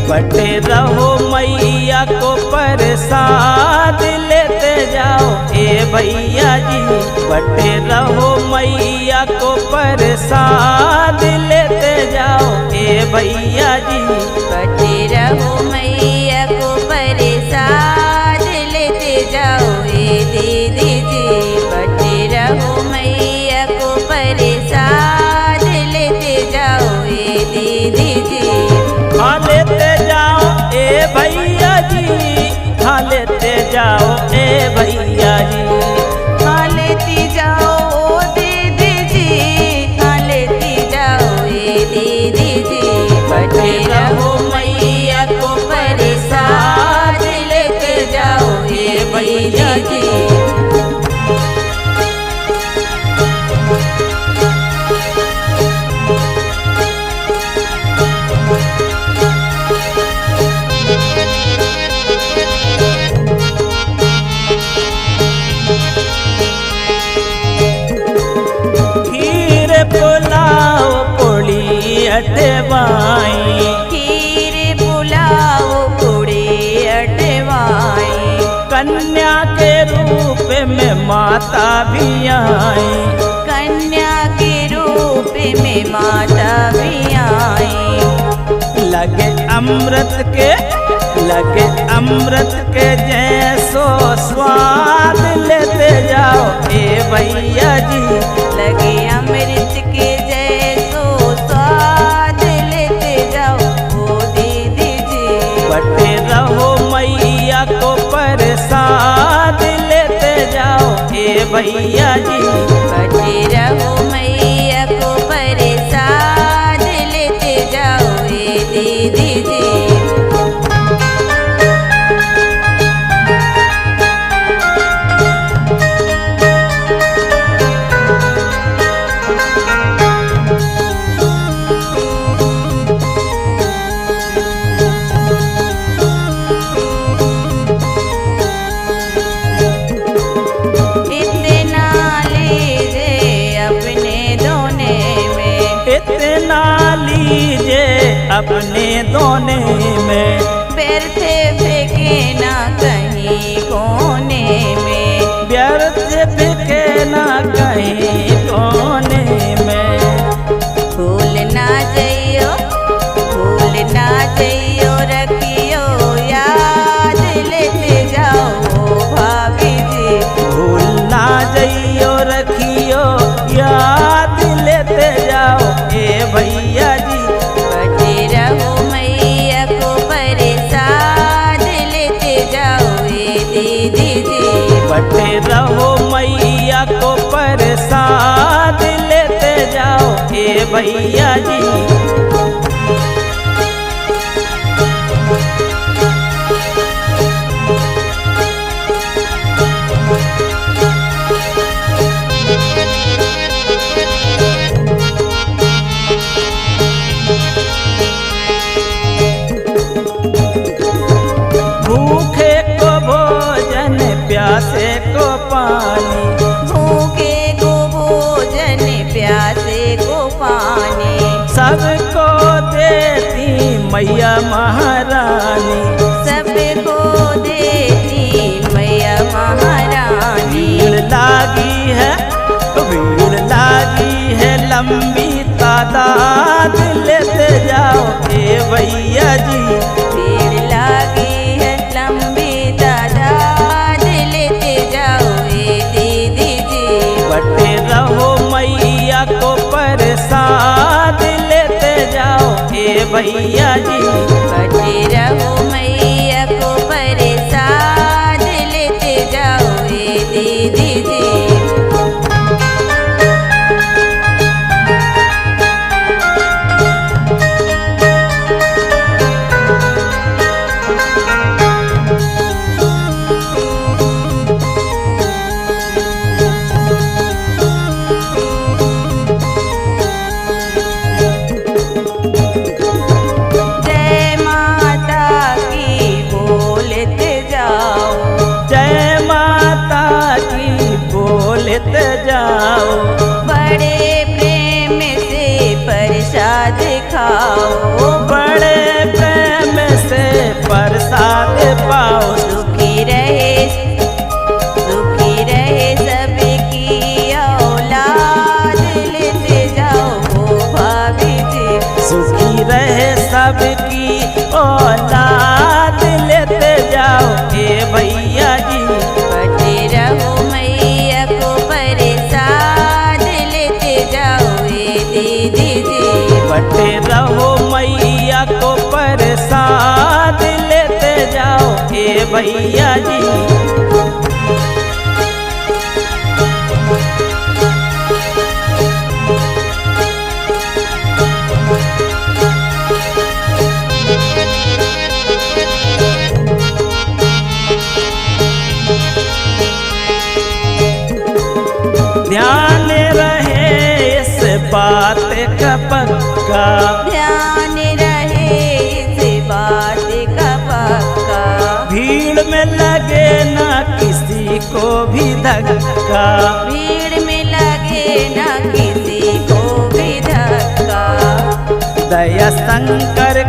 बटे रहो मैया को प्रसाद लेते जाओ ए भैया जी। बटे रहो मैया को प्रसाद लेते जाओ ए भैया जी। बटे रहो मैया को प्रसाद लेते जाओ ए दीदी जी। बटे रहो मैया को प्रसाद लेते जाओ ए दीदी जी। खा लेते जाओ ए भैया जी, खा लेते जाओ ए भैया जी। खा लेती जाओ ओ दीदी जी, खा लेती जाओ ए दीदी जी। बटे रहो मैया को प्रसाद लेते जाओ ए भैया जी। पुलाव पूड़ी अटवाई, खीर पुलाव पूड़ी अटवाई। कन्या के रूप में माता भी आई। कन्या के रूप में माता भी आई। लगे अमृत के जैसो स्वाद लेते जाओ ए भैया जी। लगे अमृत के जैसो स्वाद लेते जाओ ओ दीदी जी। बटे रहो मैया को प्रसाद लेते जाओ ए भैया जी। बटे रहो मैया को प्रसाद लेते जाओ ए दीदी जी। अपने दोने में व्यर्थ फेंके ना कहीं कोने में। व्यर्थ फेंके ना कहीं कोने में। भूल ना जइयो, भूल ना जइयो, रखियो याद लेते जाओ भाभी जी। भूल ना जइयो, रखियो याद लेते जाओ ए भैया जी। रहो मैया को प्रसाद लेते जाओ ए दीदी जी। बटे रहो मैया को प्रसाद लेते जाओ ए भैया जी। भूखे को भोजन प्यासे को पानी। भूखे को भोजन प्यासे को पानी। सबको देती मैया महारानी। सबको देती मैया महारानी। भीड़ लागी है लंबी तादाद लेते जाओ ए भैया जी। भीड़ लागी है लंबी तादाद लेते जाओ ए दीदी जी। बटे रहो मैया को प्रसाद लेते जाओ ए भैया जी। बटे रहो मैया को प्रसाद लेते जाओ ए दीदी जी। जाओ। बड़े प्रेम से प्रसाद खाओ। बड़े सबकी औलाद लेते जाओ ए भैया जी। बटे रहो मैया को प्रसाद लेते जाओ ए दीदी जी। बटे रहो मैया को प्रसाद लेते जाओ ए भैया जी। ध्यान रहे इस बात का पक्का, ध्यान रहे इस बात का पक्का। भीड़ में लगे ना किसी को भी धक्का, भीड़ में लगे ना किसी को भी धक्का। दया शंकर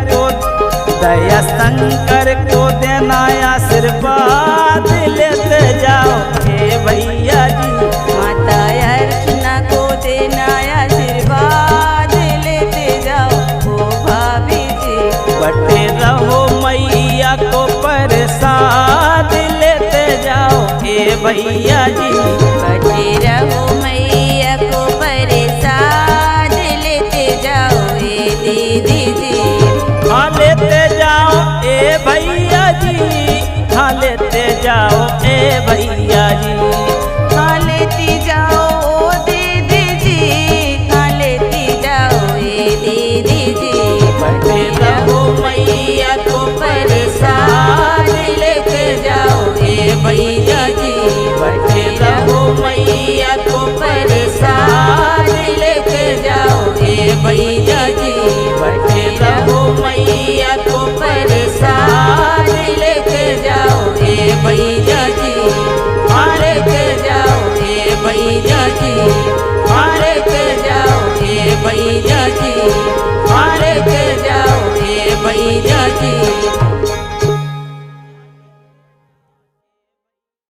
को देना आशीर्वाद लेते जाओ ए भैया जी। माता अर्चना को देना आशीर्वाद लेते जाओ ओ भाभी जी। बटे रहो मैया को प्रसाद लेते जाओ ए भैया जी। बटे रहो मैया को प्रसाद लेते जाओ ए दीदी जी। हाँ लेते जाओ ए भैया जी, हाँ लेते जाओ ए भैया जी। हाँ लेती जाओ ओ दीदी जी, हाँ लेती जाओ ए दीदी जी। बटे रहो मैया को प्रसाद लेते जाओ ए भैया जी। बटे रहो मैया को